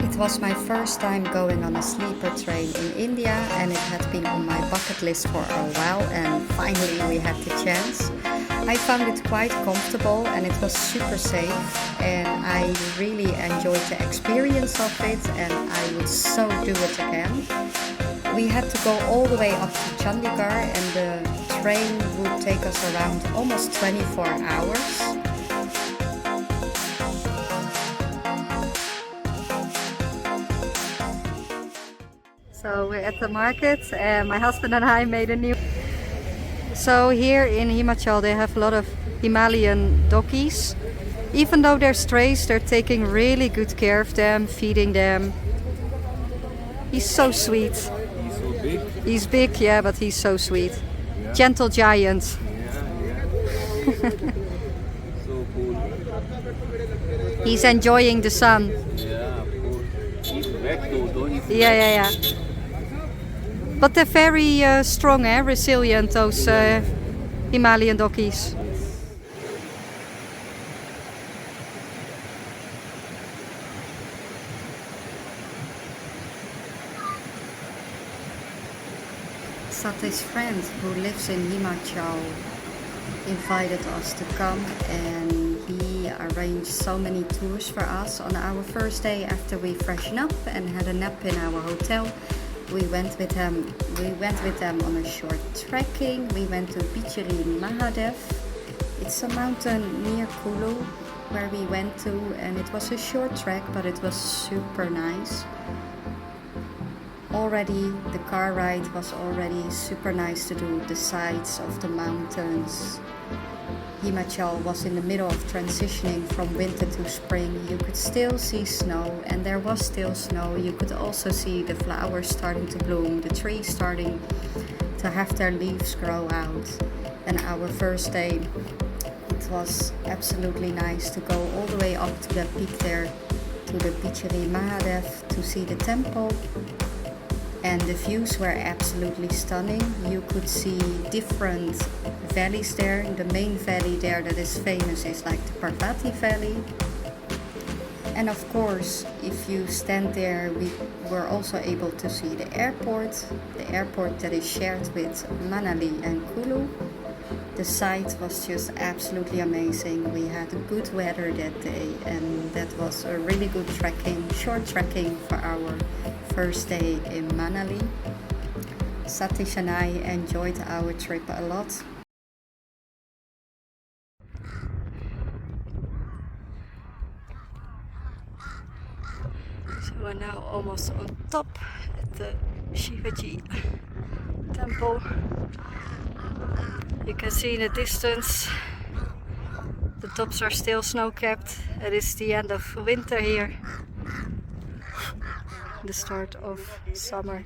It was my first time going on a sleeper train in India, and it had been on my bucket list for a while, and finally we had the chance. I found it quite comfortable and it was super safe, and I really enjoyed the experience of it, and I would so do it again. We had to go all the way up to Chandigarh, and the train would take us around almost 24 hours. So we're at the market and my husband and I made a new... So here in Himachal they have a lot of Himalayan doggies. Even though they're strays, they're taking really good care of them, feeding them. He's so sweet. He's so big. He's big, yeah, but he's so sweet. Yeah. Gentle giant. Yeah. So cool. He's enjoying the sun. Yeah, of course. He's wet though, he's Yeah. But they're very strong, resilient, those Himalayan doggies. Satish's friend who lives in Himachal invited us to come, and he arranged so many tours for us. On our first day after we freshened up and had a nap in our hotel, we went with them on a short trekking. We went to Bichri Mahadev. It's a mountain near Kullu where we went to, and it was a short trek, but it was super nice. Already the car ride was already super nice to do, the sides of the mountains. Himachal was in the middle of transitioning from winter to spring. You could still see snow, and there was still snow. You could also see the flowers starting to bloom, the trees starting to have their leaves grow out. And our first day, it was absolutely nice to go all the way up to the peak there, to the Bichri Mahadev, to see the temple. And the views were absolutely stunning. You could see different valleys there. The main valley there that is famous is like the Parvati Valley. And of course, if you stand there, we were also able to see the airport that is shared with Manali and Kullu. The sight was just absolutely amazing. We had good weather that day, and that was a really good short trekking for our first day in Manali. Satish and I enjoyed our trip a lot. So we're now almost on top at the Shivaji temple. You can see in the distance the tops are still snow-capped. It is the end of winter here, the start of summer.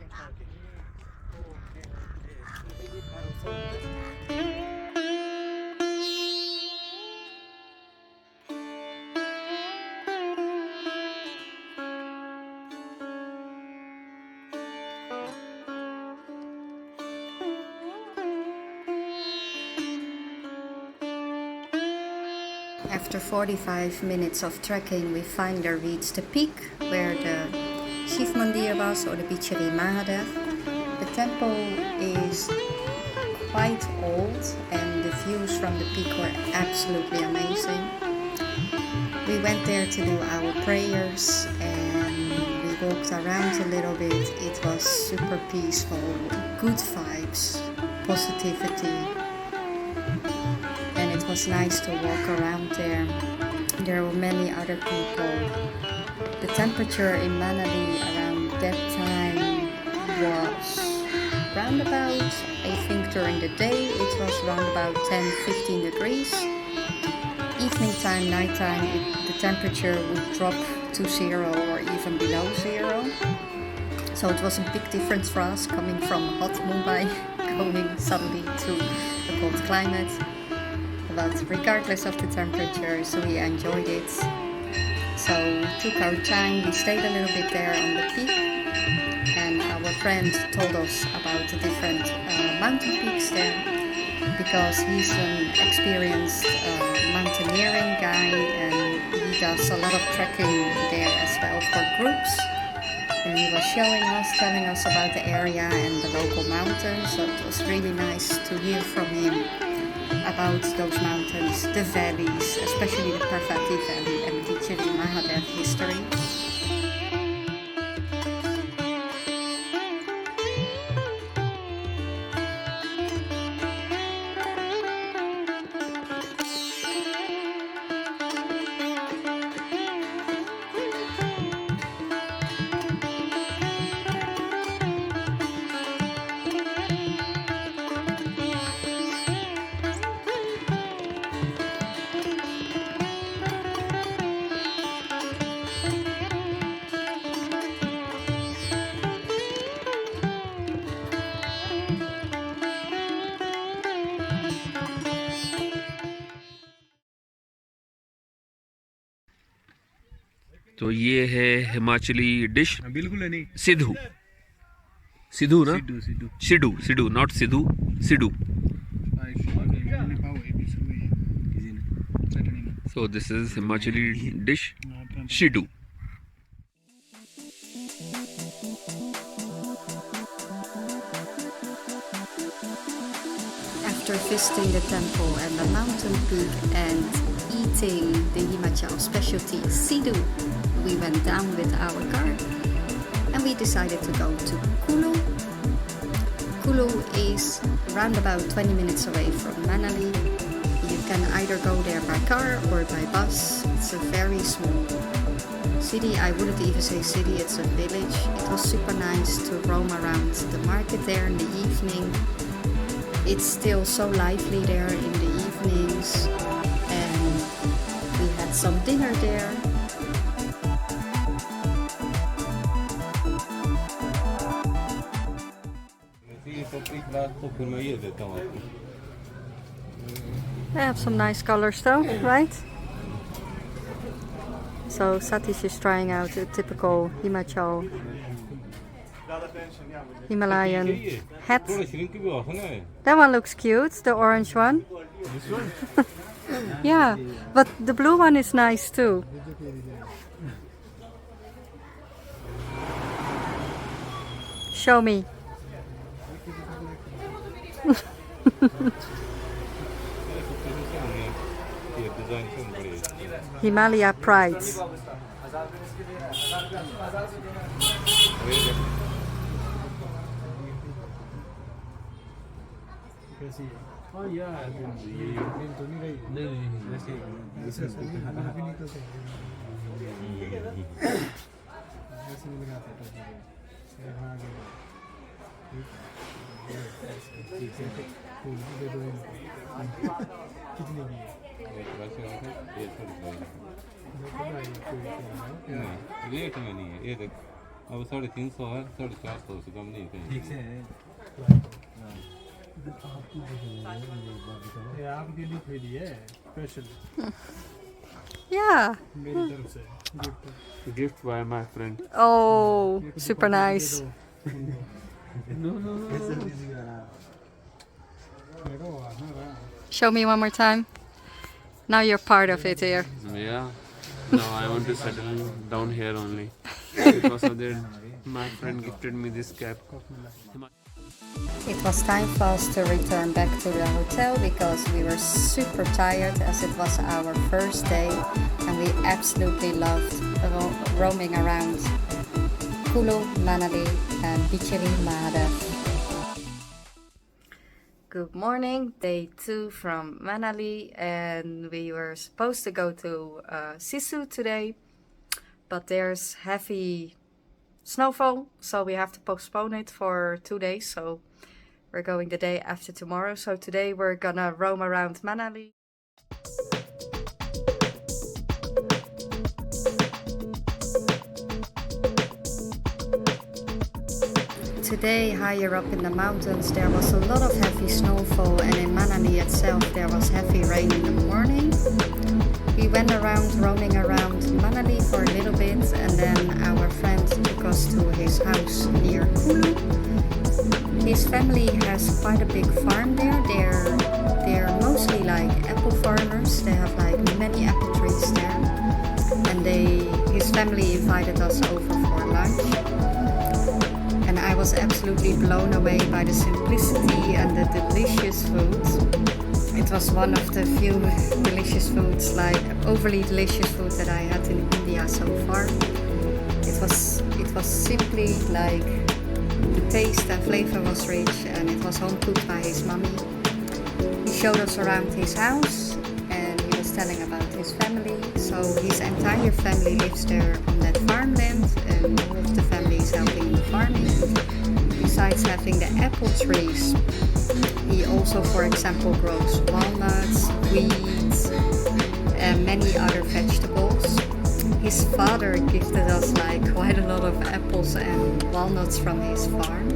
After 45 minutes of trekking, we finally reached the peak where the Shiv Mandir was, or the Bichri Mahadev. The temple is quite old and the views from the peak were absolutely amazing. We went there to do our prayers and we walked around a little bit. It was super peaceful, good vibes, positivity. And it was nice to walk around there. There were many other people. The temperature in Manali around that time was round about, I think during the day it was around about 10-15 degrees. Evening time, night time, the temperature would drop to 0 or even below 0. So it was a big difference for us coming from hot Mumbai, going suddenly to a cold climate. But regardless of the temperature, so we enjoyed it. So we took our time, we stayed a little bit there on the peak, and our our friend told us about the different mountain peaks there, because he's an experienced mountaineering guy and he does a lot of trekking there as well for groups. And he was showing us, telling us about the area and the local mountains, so it was really nice to hear from him about those mountains, the valleys, especially the Parvati Valley and Vichali Mahadev history. तो ये है Himachali dish बिल्कुल नहीं सिद्धू सिद्धू ना Siddhu Siddu Siddu not Siddhu Siddu so this is Himachali dish Siddu After visiting the temple and the mountain peak and eating the Himachal specialty Sidhu, we went down with our car and we decided to go to Kullu. Kullu is around about 20 minutes away from Manali. You can either go there by car or by bus. It's a very small city. I wouldn't even say city, it's a village. It was super nice to roam around the market there in the evening. It's still so lively there in the evenings, and we had some dinner there. They have some nice colors though, right? So Satish is trying out a typical Himachal Himalayan hat. That one looks cute, the orange one. This one? Yeah, but the blue one is nice too. Show me. Himalaya Prides. Oh yeah, rate में नहीं है ये देख अब 350 है 450 से कम नहीं ठीक से कहीं ये आपके लिए फ्री है स्पेशल Yeah. मेरी तरफ से gift by my friend Oh, super nice. no Show me one more time. Now you're part of it here. yeah no I want to settle down here only because of that my friend gifted me this cap. It was time for us to return back to the hotel because we were super tired, as it was our first day and we absolutely loved roaming around Kullu, Manali and Vichali Mahadev. Good morning, day 2 from Manali, and we were supposed to go to Sisu today, but there's heavy snowfall, so we have to postpone it for 2 days, so we're going the day after tomorrow. So today we're gonna roam around Manali. Today, higher up in the mountains, there was a lot of heavy snowfall, and in Manali itself there was heavy rain in the morning. We went around, roaming around Manali for a little bit, and then our friend took us to his house near Kullu. his family has quite a big farm there. They're mostly like apple farmers. They have like many apple trees there. And his family invited us over for lunch. And I was absolutely blown away by the simplicity and the delicious food. It was one of the few delicious foods, like overly delicious food that I had in India so far. It was simply like the taste and flavor was rich, and it was home cooked by his mommy. He showed us around his house and he was telling about his family. So his entire family lives there on that farmland, and all of the family is helping in the farming. Besides having the apple trees, he also, for example, grows walnuts, wheat, and many other vegetables. His father gifted us like quite a lot of apples and walnuts from his farm.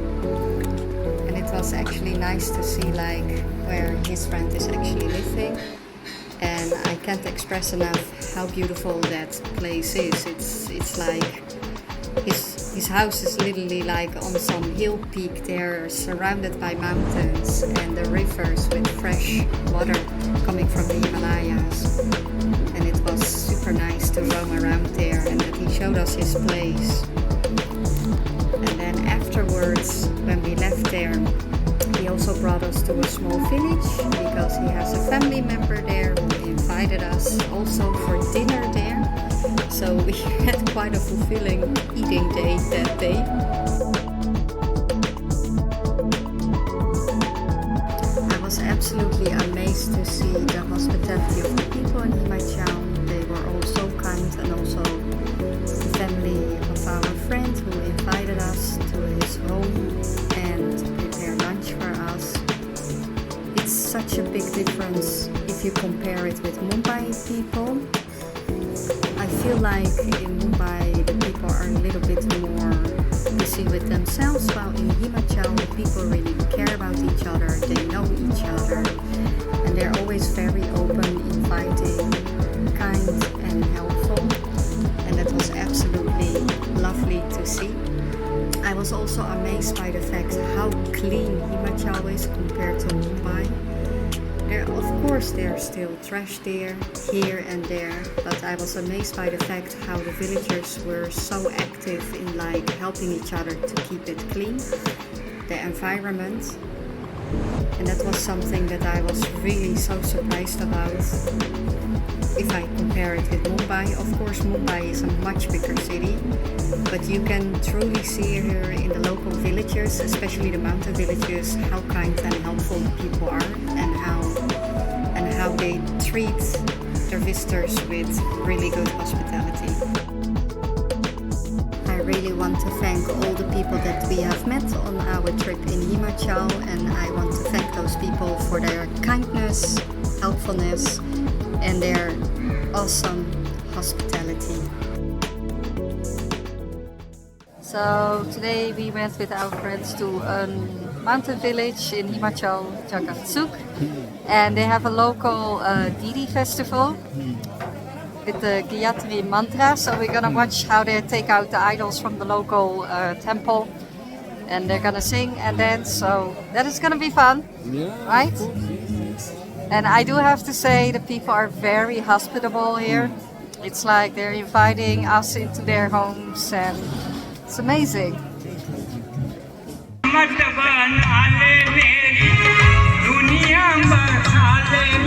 And it was actually nice to see like where his friend is actually living. And I can't express enough how beautiful that place is. It's like his house is literally like on some hill peak there, surrounded by mountains and the rivers with fresh water coming from the Himalayas. And it was super nice to roam around there, and that he showed us his place. And then afterwards, when we left there, he also brought us to a small village because he has a family member there who invited us also for dinner there. So we had quite a fulfilling eating day that day. I was absolutely amazed to see the hospitality of the people in Himachal. They were all so kind, and also the family of our friend who invited us to his home and prepared lunch for us. It's such a big difference if you compare it with Mumbai people. I feel like in Mumbai the people are a little bit more busy with themselves, while in Himachal people really care about each other, they know each other, and they're always very open, inviting, kind and helpful, and that was absolutely lovely to see. I was also amazed by the fact how clean Himachal is compared to Mumbai. Of course there's still trash there, here and there, but I was amazed by the fact how the villagers were so active in like helping each other to keep it clean, the environment. And that was something that I was really so surprised about. If I compare it with Mumbai, of course Mumbai is a much bigger city, but you can truly see here in the local villages, especially the mountain villages, how kind and helpful the people are, and how they treat their visitors with really good hospitality. I really want to thank all the people that we have met on our trip in Himachal, and I want to thank those people for their kindness, helpfulness, and their awesome hospitality. So today we went with our friends to a mountain village in Himachal, Jagatsuk, and they have a local Didi festival with the Gayatri mantra. So we're gonna watch how they take out the idols from the local temple, and they're gonna sing and dance. So that is gonna be fun, right? And I do have to say the people are very hospitable here. It's like they're inviting us into their homes, and it's amazing. मत बनाने मेरी दुनिया बसाले